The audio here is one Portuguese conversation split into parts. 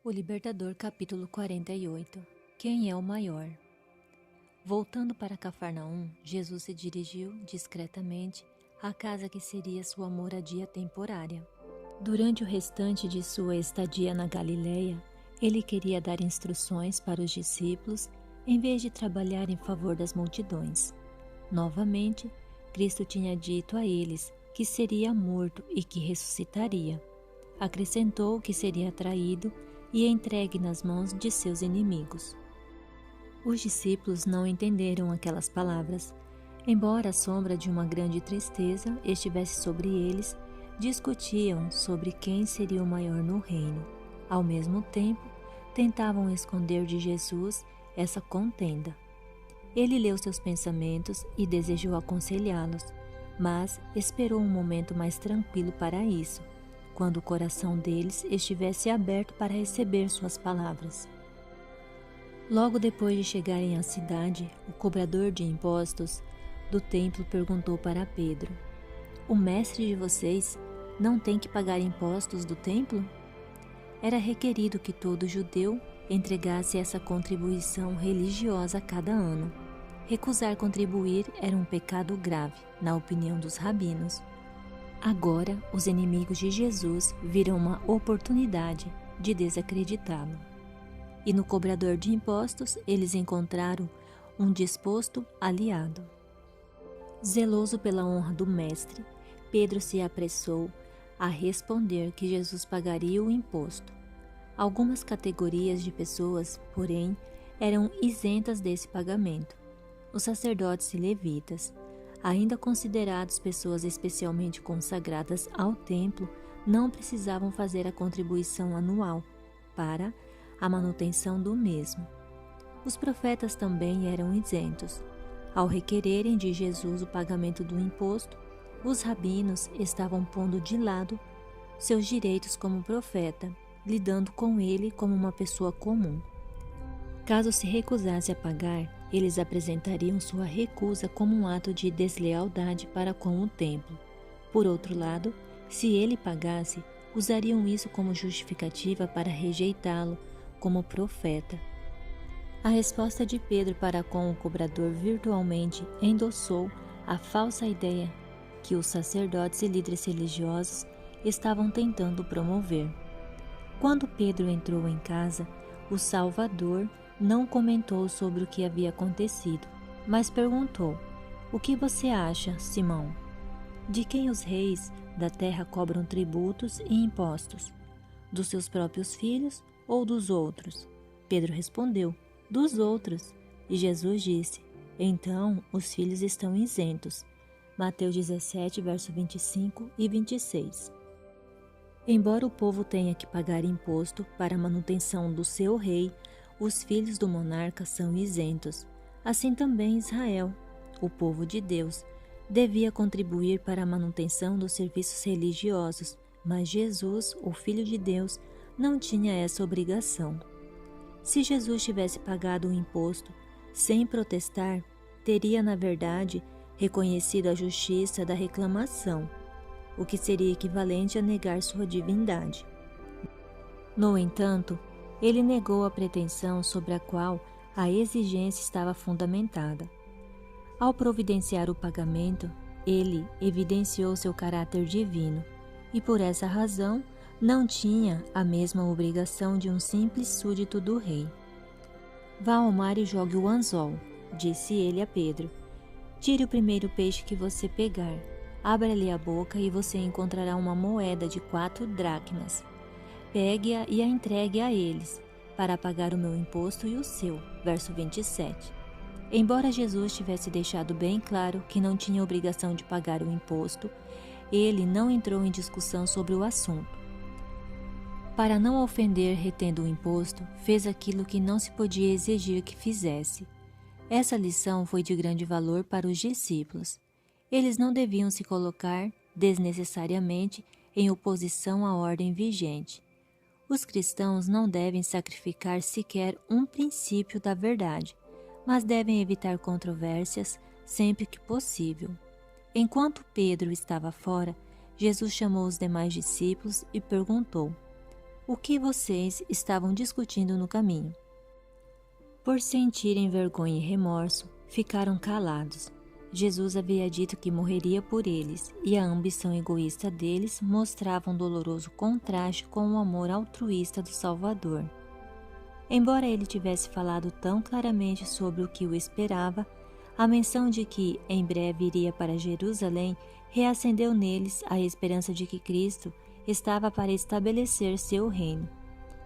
O Libertador, capítulo 48. Quem é o maior? Voltando para Cafarnaum, Jesus se dirigiu discretamente à casa que seria sua moradia temporária. Durante o restante de sua estadia na Galileia, ele queria dar instruções para os discípulos em vez de trabalhar em favor das multidões. Novamente, Cristo tinha dito a eles que seria morto e que ressuscitaria. Acrescentou que seria traído e entregue nas mãos de seus inimigos. Os discípulos não entenderam aquelas palavras. Embora a sombra de uma grande tristeza estivesse sobre eles, discutiam sobre quem seria o maior no reino. Ao mesmo tempo, tentavam esconder de Jesus essa contenda. Ele leu seus pensamentos e desejou aconselhá-los, mas esperou um momento mais tranquilo para isso, quando o coração deles estivesse aberto para receber suas palavras. Logo depois de chegarem à cidade, o cobrador de impostos do templo perguntou para Pedro: "O mestre de vocês não tem que pagar impostos do templo?" Era requerido que todo judeu entregasse essa contribuição religiosa a cada ano. Recusar contribuir era um pecado grave, na opinião dos rabinos. Agora, os inimigos de Jesus viram uma oportunidade de desacreditá-lo. E no cobrador de impostos, eles encontraram um disposto aliado. Zeloso pela honra do mestre, Pedro se apressou a responder que Jesus pagaria o imposto. Algumas categorias de pessoas, porém, eram isentas desse pagamento. Os sacerdotes e levitas, ainda considerados pessoas especialmente consagradas ao templo, não precisavam fazer a contribuição anual para a manutenção do mesmo. Os profetas também eram isentos. Ao requererem de Jesus o pagamento do imposto, os rabinos estavam pondo de lado seus direitos como profeta, lidando com ele como uma pessoa comum. Caso se recusasse a pagar, eles apresentariam sua recusa como um ato de deslealdade para com o templo. Por outro lado, se ele pagasse, usariam isso como justificativa para rejeitá-lo como profeta. A resposta de Pedro para com o cobrador virtualmente endossou a falsa ideia que os sacerdotes e líderes religiosos estavam tentando promover. Quando Pedro entrou em casa, o Salvador não comentou sobre o que havia acontecido, mas perguntou: "O que você acha, Simão? De quem os reis da terra cobram tributos e impostos? Dos seus próprios filhos ou dos outros?" Pedro respondeu: "Dos outros." E Jesus disse: "Então os filhos estão isentos." Mateus 17, verso 25 e 26. Embora o povo tenha que pagar imposto para a manutenção do seu rei, os filhos do monarca são isentos. Assim também Israel, o povo de Deus, devia contribuir para a manutenção dos serviços religiosos, mas Jesus, o Filho de Deus, não tinha essa obrigação. Se Jesus tivesse pagado o imposto sem protestar, teria, na verdade, reconhecido a justiça da reclamação, o que seria equivalente a negar sua divindade. No entanto, ele negou a pretensão sobre a qual a exigência estava fundamentada. Ao providenciar o pagamento, ele evidenciou seu caráter divino e, por essa razão, não tinha a mesma obrigação de um simples súdito do rei. "Vá ao mar e jogue o anzol", disse ele a Pedro. "Tire o primeiro peixe que você pegar. Abra-lhe a boca e você encontrará uma moeda de 4 dracmas. Pegue-a e a entregue a eles, para pagar o meu imposto e o seu." Verso 27. Embora Jesus tivesse deixado bem claro que não tinha obrigação de pagar o imposto, ele não entrou em discussão sobre o assunto. Para não ofender retendo o imposto, fez aquilo que não se podia exigir que fizesse. Essa lição foi de grande valor para os discípulos. Eles não deviam se colocar desnecessariamente em oposição à ordem vigente. Os cristãos não devem sacrificar sequer um princípio da verdade, mas devem evitar controvérsias sempre que possível. Enquanto Pedro estava fora, Jesus chamou os demais discípulos e perguntou: o que vocês estavam discutindo no caminho. Por sentirem vergonha e remorso, ficaram calados. Jesus havia dito que morreria por eles, e a ambição egoísta deles mostrava um doloroso contraste com o amor altruísta do Salvador. Embora ele tivesse falado tão claramente sobre o que o esperava, a menção de que em breve iria para Jerusalém reacendeu neles a esperança de que Cristo estava para estabelecer seu reino.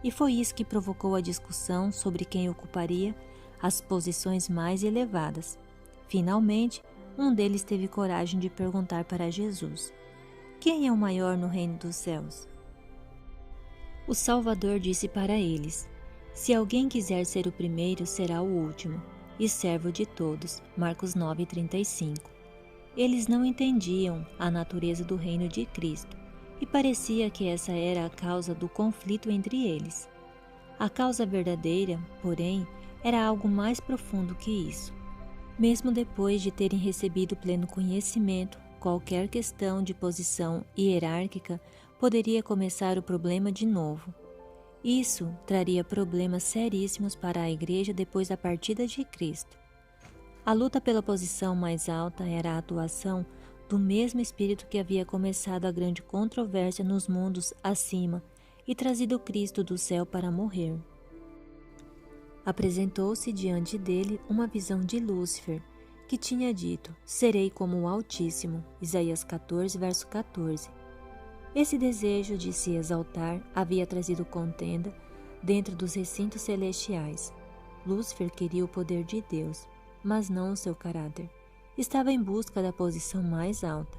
E foi isso que provocou a discussão sobre quem ocuparia as posições mais elevadas. Finalmente, um deles teve coragem de perguntar para Jesus: quem é o maior no reino dos céus? O Salvador disse para eles: se alguém quiser ser o primeiro, será o último, e servo de todos. Marcos 9:35. Eles não entendiam a natureza do reino de Cristo, e parecia que essa era a causa do conflito entre eles. A causa verdadeira, porém, era algo mais profundo que isso. Mesmo depois de terem recebido pleno conhecimento, qualquer questão de posição hierárquica poderia começar o problema de novo. Isso traria problemas seríssimos para a igreja depois da partida de Cristo. A luta pela posição mais alta era a atuação do mesmo espírito que havia começado a grande controvérsia nos mundos acima e trazido Cristo do céu para morrer. Apresentou-se diante dele uma visão de Lúcifer, que tinha dito: serei como o Altíssimo, Isaías 14, verso 14. Esse desejo de se exaltar havia trazido contenda dentro dos recintos celestiais. Lúcifer queria o poder de Deus, mas não o seu caráter. Estava em busca da posição mais alta,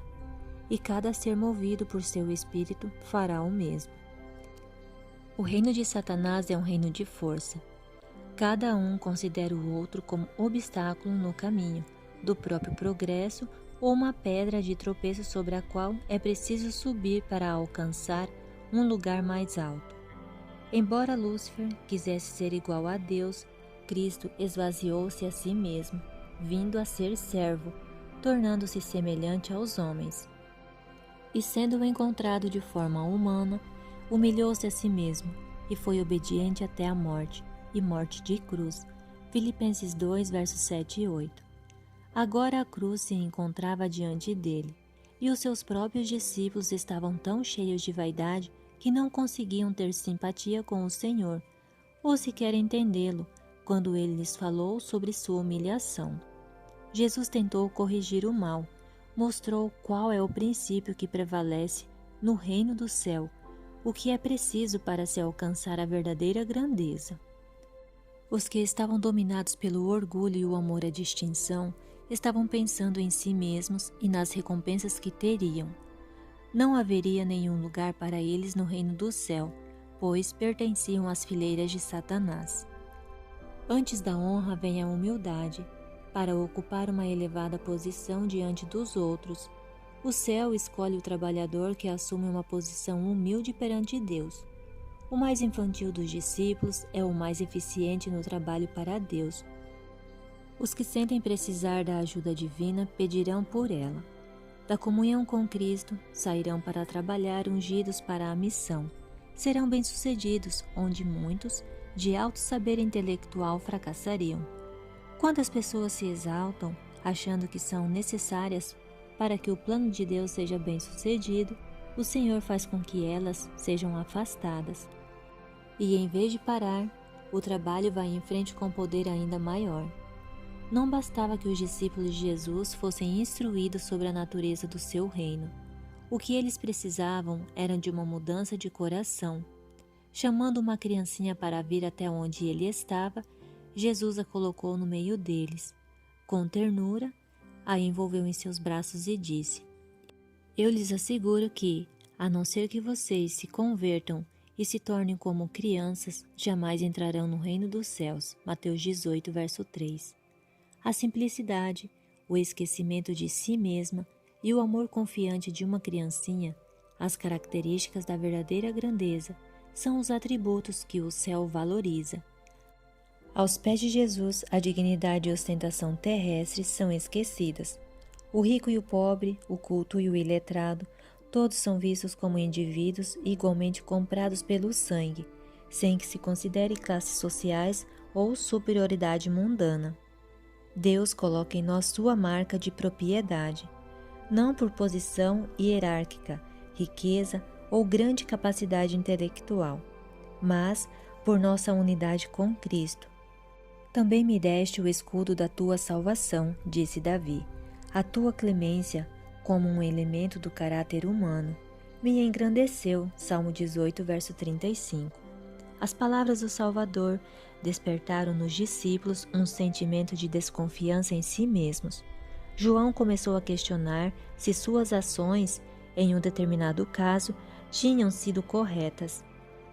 e cada ser movido por seu espírito fará o mesmo. O reino de Satanás é um reino de força. Cada um considera o outro como obstáculo no caminho do próprio progresso ou uma pedra de tropeço sobre a qual é preciso subir para alcançar um lugar mais alto. Embora Lúcifer quisesse ser igual a Deus, Cristo esvaziou-se a si mesmo, vindo a ser servo, tornando-se semelhante aos homens. E sendo encontrado de forma humana, humilhou-se a si mesmo e foi obediente até a morte, e morte de cruz. Filipenses 2, versos 7 e 8. Agora a cruz se encontrava diante dele, e os seus próprios discípulos estavam tão cheios de vaidade que não conseguiam ter simpatia com o Senhor, ou sequer entendê-lo, quando ele lhes falou sobre sua humilhação. Jesus tentou corrigir o mal, mostrou qual é o princípio que prevalece no reino do céu, o que é preciso para se alcançar a verdadeira grandeza. Os que estavam dominados pelo orgulho e o amor à distinção estavam pensando em si mesmos e nas recompensas que teriam. Não haveria nenhum lugar para eles no reino do céu, pois pertenciam às fileiras de Satanás. Antes da honra vem a humildade, para ocupar uma elevada posição diante dos outros. O céu escolhe o trabalhador que assume uma posição humilde perante Deus. O mais infantil dos discípulos é o mais eficiente no trabalho para Deus. Os que sentem precisar da ajuda divina pedirão por ela. Da comunhão com Cristo, sairão para trabalhar ungidos para a missão. Serão bem-sucedidos, onde muitos, de alto saber intelectual, fracassariam. Quando as pessoas se exaltam, achando que são necessárias para que o plano de Deus seja bem-sucedido, o Senhor faz com que elas sejam afastadas. E em vez de parar, o trabalho vai em frente com poder ainda maior. Não bastava que os discípulos de Jesus fossem instruídos sobre a natureza do seu reino. O que eles precisavam era de uma mudança de coração. Chamando uma criancinha para vir até onde ele estava, Jesus a colocou no meio deles. Com ternura, a envolveu em seus braços e disse: Eu lhes asseguro que, a não ser que vocês se convertam e se tornem como crianças, jamais entrarão no reino dos céus. Mateus 18, verso 3. A simplicidade, o esquecimento de si mesma e o amor confiante de uma criancinha, as características da verdadeira grandeza, são os atributos que o céu valoriza. Aos pés de Jesus, a dignidade e a ostentação terrestres são esquecidas. O rico e o pobre, o culto e o iletrado, Todos são vistos como indivíduos igualmente comprados pelo sangue, sem que se considere classes sociais ou superioridade mundana. Deus coloca em nós sua marca de propriedade, não por posição hierárquica, riqueza ou grande capacidade intelectual, mas por nossa unidade com Cristo. Também me deste o escudo da tua salvação, disse Davi. A tua clemência, como um elemento do caráter humano, me engrandeceu. Salmo 18, verso 35. As palavras do Salvador despertaram nos discípulos um sentimento de desconfiança em si mesmos. João começou a questionar se suas ações, em um determinado caso, tinham sido corretas.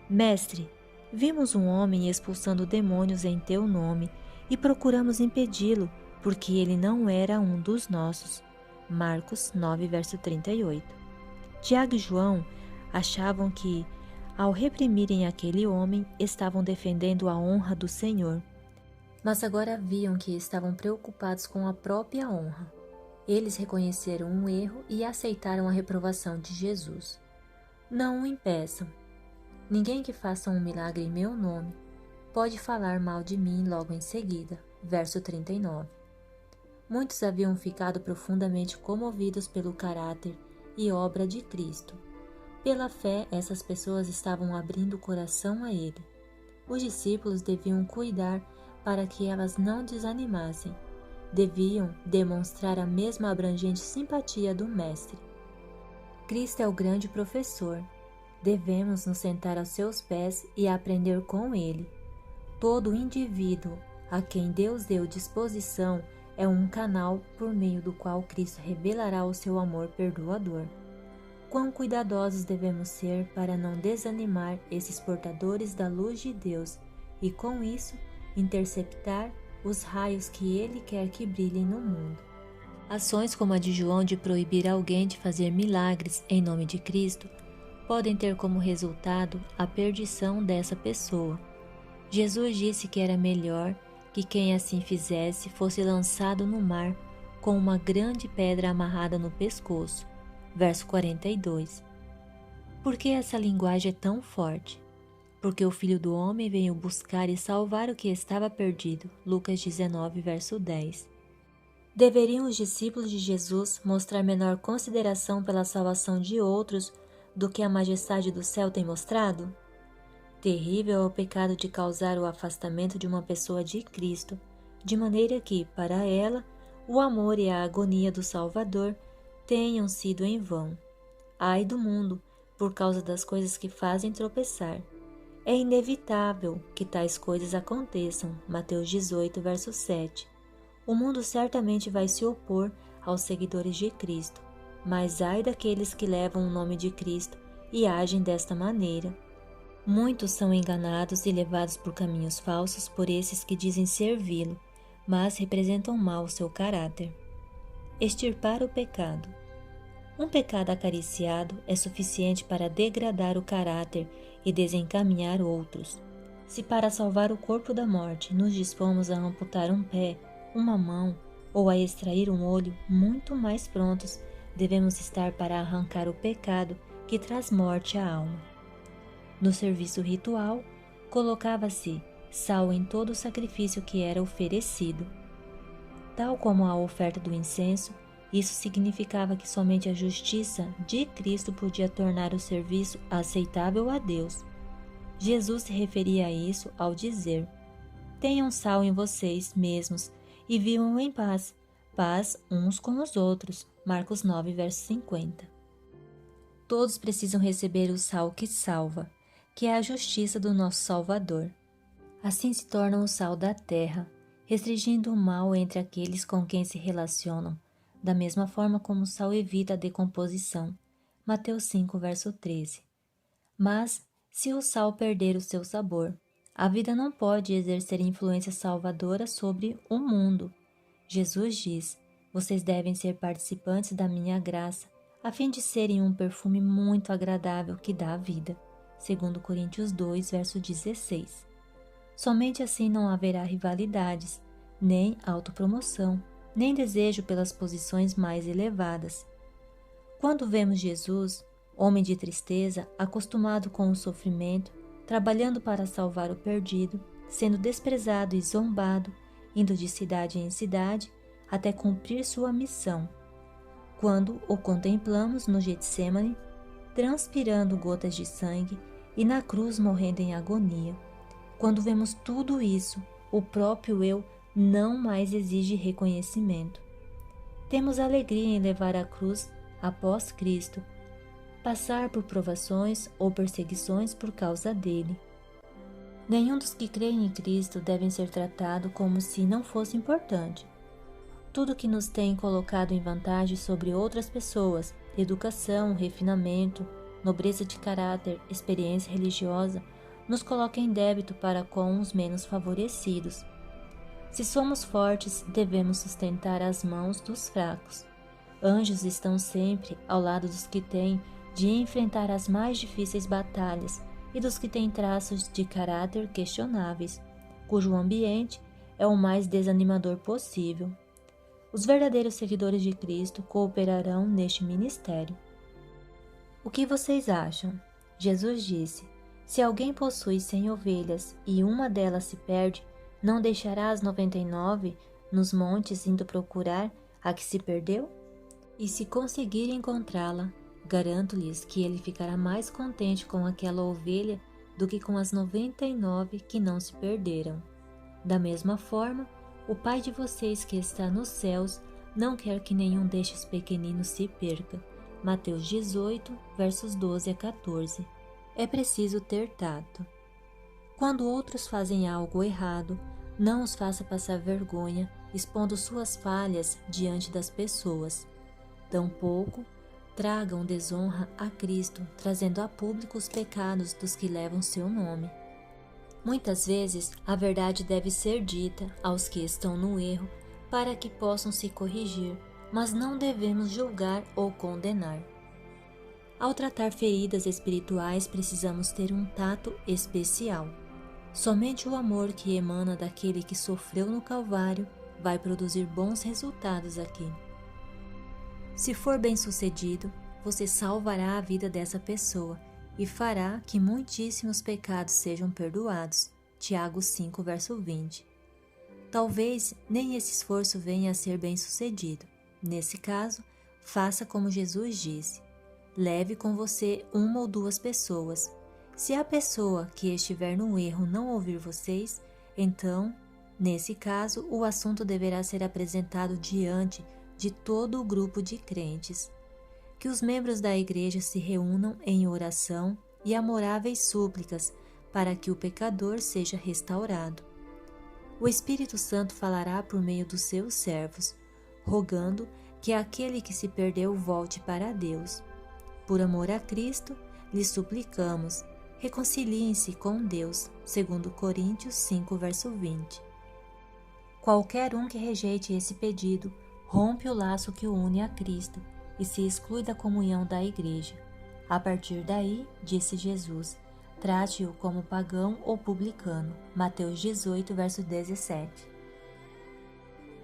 Mestre, vimos um homem expulsando demônios em teu nome e procuramos impedi-lo, porque ele não era um dos nossos. Marcos 9, verso 38. Tiago e João achavam que, ao reprimirem aquele homem, estavam defendendo a honra do Senhor. Mas agora viam que estavam preocupados com a própria honra. Eles reconheceram um erro e aceitaram a reprovação de Jesus. Não o impeçam. Ninguém que faça um milagre em meu nome pode falar mal de mim logo em seguida. Verso 39. Muitos haviam ficado profundamente comovidos pelo caráter e obra de Cristo. Pela fé, essas pessoas estavam abrindo o coração a Ele. Os discípulos deviam cuidar para que elas não desanimassem. Deviam demonstrar a mesma abrangente simpatia do Mestre. Cristo é o grande professor. Devemos nos sentar aos seus pés e aprender com Ele. Todo indivíduo a quem Deus deu disposição é um canal por meio do qual Cristo revelará o seu amor perdoador. Quão cuidadosos devemos ser para não desanimar esses portadores da luz de Deus e, com isso, interceptar os raios que Ele quer que brilhem no mundo. Ações como a de João de proibir alguém de fazer milagres em nome de Cristo podem ter como resultado a perdição dessa pessoa. Jesus disse que era melhor que quem assim fizesse fosse lançado no mar com uma grande pedra amarrada no pescoço. Verso 42. Por que essa linguagem é tão forte? Porque o Filho do Homem veio buscar e salvar o que estava perdido. Lucas 19, verso 10. Deveriam os discípulos de Jesus mostrar menor consideração pela salvação de outros do que a majestade do céu tem mostrado? Terrível é o pecado de causar o afastamento de uma pessoa de Cristo, de maneira que, para ela, o amor e a agonia do Salvador tenham sido em vão. Ai do mundo, por causa das coisas que fazem tropeçar. É inevitável que tais coisas aconteçam. Mateus 18, verso 7. O mundo certamente vai se opor aos seguidores de Cristo, mas ai daqueles que levam o nome de Cristo e agem desta maneira. Muitos são enganados e levados por caminhos falsos por esses que dizem servi-lo, mas representam mal o seu caráter. Extirpar o pecado. Um pecado acariciado é suficiente para degradar o caráter e desencaminhar outros. Se para salvar o corpo da morte nos dispomos a amputar um pé, uma mão ou a extrair um olho, muito mais prontos devemos estar para arrancar o pecado que traz morte à alma. No serviço ritual, colocava-se sal em todo o sacrifício que era oferecido. Tal como a oferta do incenso, isso significava que somente a justiça de Cristo podia tornar o serviço aceitável a Deus. Jesus se referia a isso ao dizer: tenham sal em vocês mesmos e vivam em paz, paz uns com os outros. Marcos 9, verso 50. Todos precisam receber o sal que salva, que é a justiça do nosso Salvador. Assim se tornam o sal da terra, restringindo o mal entre aqueles com quem se relacionam, da mesma forma como o sal evita a decomposição. Mateus 5, verso 13. Mas, se o sal perder o seu sabor, a vida não pode exercer influência salvadora sobre o mundo. Jesus diz: vocês devem ser participantes da minha graça, a fim de serem um perfume muito agradável que dá a vida. 2 Coríntios 2, verso 16. Somente assim não haverá rivalidades, nem autopromoção, nem desejo pelas posições mais elevadas. Quando vemos Jesus, Homem de tristeza, acostumado com o sofrimento, trabalhando para salvar o perdido, sendo desprezado e zombado, indo de cidade em cidade, até cumprir sua missão. Quando o contemplamos no Getsêmani, transpirando gotas de sangue, e na cruz morrendo em agonia. Quando vemos tudo isso, o próprio eu não mais exige reconhecimento. Temos alegria em levar a cruz após Cristo, passar por provações ou perseguições por causa dele. Nenhum dos que creem em Cristo devem ser tratado como se não fosse importante. Tudo que nos tem colocado em vantagem sobre outras pessoas, educação, refinamento, nobreza de caráter, experiência religiosa, nos coloca em débito para com os menos favorecidos. Se somos fortes, devemos sustentar as mãos dos fracos. Anjos estão sempre ao lado dos que têm de enfrentar as mais difíceis batalhas e dos que têm traços de caráter questionáveis, cujo ambiente é o mais desanimador possível. Os verdadeiros seguidores de Cristo cooperarão neste ministério. O que vocês acham? Jesus disse: se alguém possui 100 ovelhas e uma delas se perde, não deixará as 99 nos montes indo procurar a que se perdeu? E se conseguir encontrá-la, garanto-lhes que ele ficará mais contente com aquela ovelha do que com as 99 que não se perderam. Da mesma forma, o Pai de vocês que está nos céus não quer que nenhum destes pequeninos se perca. Mateus 18, versos 12 a 14. É preciso ter tato. Quando outros fazem algo errado, não os faça passar vergonha, expondo suas falhas diante das pessoas. Tampouco tragam desonra a Cristo, trazendo a público os pecados dos que levam seu nome. Muitas vezes, a verdade deve ser dita aos que estão no erro para que possam se corrigir, mas não devemos julgar ou condenar. Ao tratar feridas espirituais, precisamos ter um tato especial. Somente o amor que emana daquele que sofreu no Calvário vai produzir bons resultados aqui. Se for bem-sucedido, você salvará a vida dessa pessoa e fará que muitíssimos pecados sejam perdoados. Tiago 5, verso 20. Talvez nem esse esforço venha a ser bem-sucedido. Nesse caso, faça como Jesus disse. Leve com você uma ou duas pessoas. Se a pessoa que estiver no erro não ouvir vocês, então, nesse caso, o assunto deverá ser apresentado diante de todo o grupo de crentes. Que os membros da igreja se reúnam em oração e amoráveis súplicas para que o pecador seja restaurado. O Espírito Santo falará por meio dos seus servos, rogando que aquele que se perdeu volte para Deus. Por amor a Cristo, lhes suplicamos, reconciliem-se com Deus, segundo Coríntios 5, verso 20. Qualquer um que rejeite esse pedido, rompe o laço que o une a Cristo e se exclui da comunhão da igreja. A partir daí, disse Jesus, trate-o como pagão ou publicano. Mateus 18, verso 17.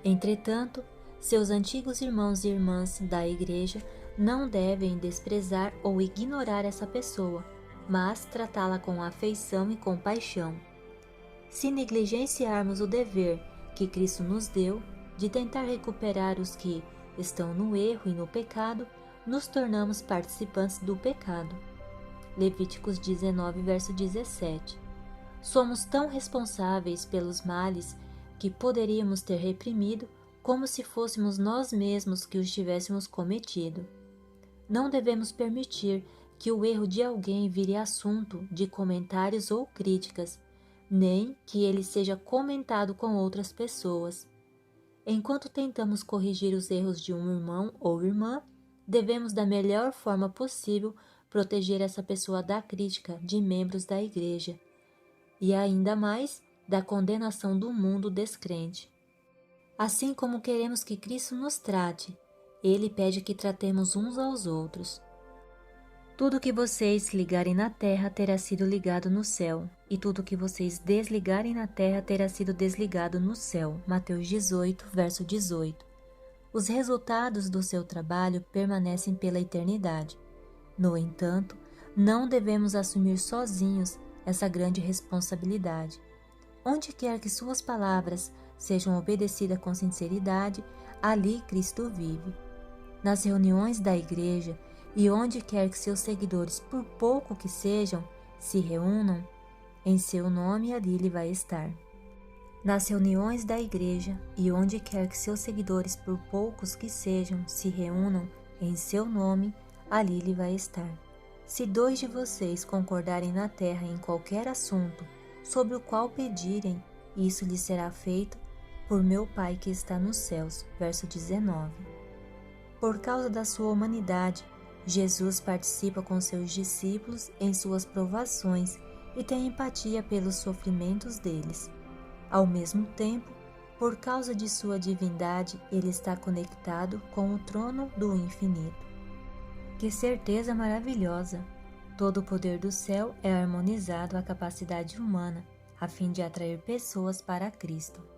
Entretanto, seus antigos irmãos e irmãs da igreja não devem desprezar ou ignorar essa pessoa, mas tratá-la com afeição e compaixão. Se negligenciarmos o dever que Cristo nos deu de tentar recuperar os que estão no erro e no pecado, nos tornamos participantes do pecado. Levíticos 19, verso 17. Somos tão responsáveis pelos males que poderíamos ter reprimido como se fôssemos nós mesmos que os tivéssemos cometido. Não devemos permitir que o erro de alguém vire assunto de comentários ou críticas, nem que ele seja comentado com outras pessoas. Enquanto tentamos corrigir os erros de um irmão ou irmã, devemos da melhor forma possível proteger essa pessoa da crítica de membros da igreja e ainda mais da condenação do mundo descrente. Assim como queremos que Cristo nos trate, Ele pede que tratemos uns aos outros. Tudo que vocês ligarem na terra terá sido ligado no céu, e tudo que vocês desligarem na terra terá sido desligado no céu. Mateus 18, verso 18. Os resultados do seu trabalho permanecem pela eternidade. No entanto, não devemos assumir sozinhos essa grande responsabilidade. Onde quer que suas palavras sejam obedecidas com sinceridade, ali Cristo vive. Nas reuniões da igreja e onde quer que seus seguidores, por pouco que sejam, se reúnam, em seu nome ali ele vai estar. Nas reuniões da igreja e onde quer que seus seguidores, por poucos que sejam, se reúnam, em seu nome ali ele vai estar. Se 2 de vocês concordarem na terra em qualquer assunto, sobre o qual pedirem, isso lhes será feito por meu Pai que está nos céus. Verso 19. Por causa da sua humanidade, Jesus participa com seus discípulos em suas provações e tem empatia pelos sofrimentos deles. Ao mesmo tempo, por causa de sua divindade, ele está conectado com o trono do infinito. Que certeza maravilhosa! Todo o poder do céu é harmonizado à capacidade humana, a fim de atrair pessoas para Cristo.